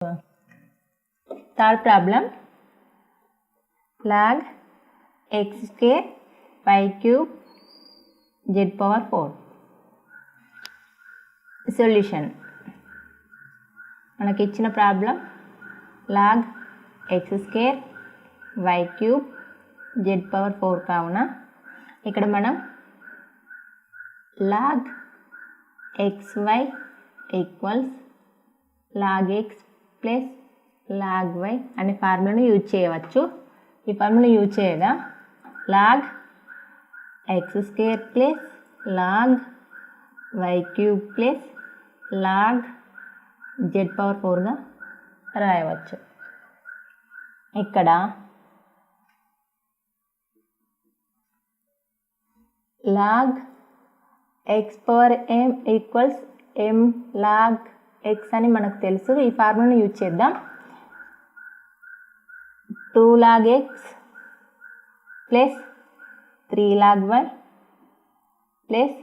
Third problem, log x square y cube z power 4. Solution, మనకి ఇచ్చిన problem log x square y cube z power 4 కావున ఇక్కడ మనం log xy equals log x plus log y అనే ఫార్ములాను use చేయవచ్చు. ఈ ఫార్ములా యూజ్ చేయగా log x square plus log y cube plus log z power 4గా రాయవచ్చు. ఇక్కడ log x power m equals m log x అని మనకు తెలుసు. ఈ ఫార్ములాను యూజ్ చేద్దాం. 2 log x plus 3 log y plus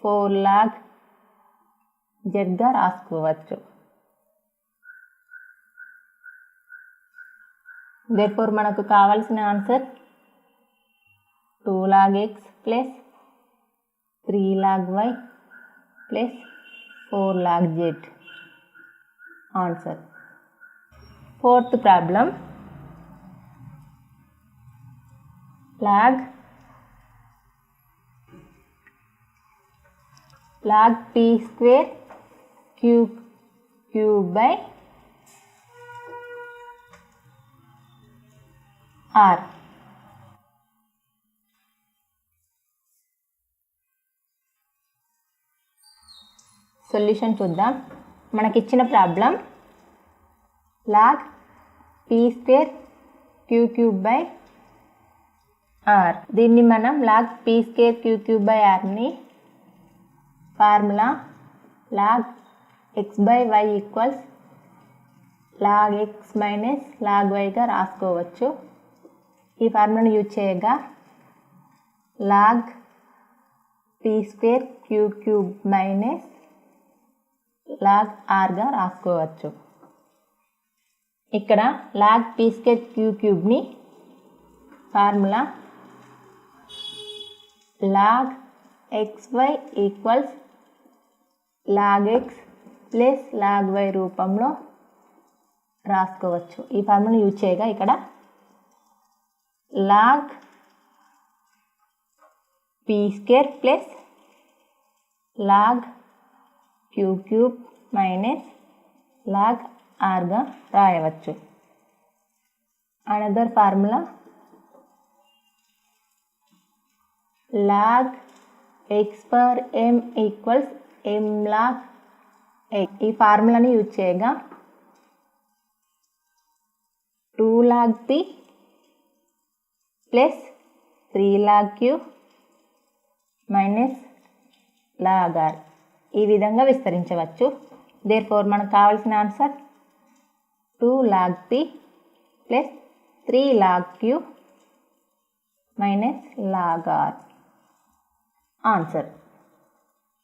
4 log zగా రాసుకోవచ్చు. therefore మనకు కావాల్సిన answer 2 log x plus 3 log y plus 4 log z. Answer. Fourth problem, log p square cube by r. Solution చూద్దాం. మనకి ఇచ్చిన problem log p square cube by r. దీన్ని మనం log p square cube by r ని formula log x by y equals log x minus log yగా రాసుకోవచ్చు. ఈ ఫార్ములాను యూజ్ చేయగా log p square cube minus log rగా రాసుకోవచ్చు. ఇక్కడ log p స్క్వేర్ క్యూబ్ని formula log xy equals log x plus log y రూపంలో రాసుకోవచ్చు. ఈ ఫార్ములా యూజ్ చేయగా ఇక్కడ log p square plus log cube minus log rగా రాయవచ్చు. Another formula log x power m equals m log x. ఈ ఫార్ములాని use చేయగా 2 log p plus 3 log q minus log r ఈ విధంగా విస్తరించవచ్చు. therefore మనకు కావాల్సిన answer 2 log p plus 3 log q minus log r. Answer.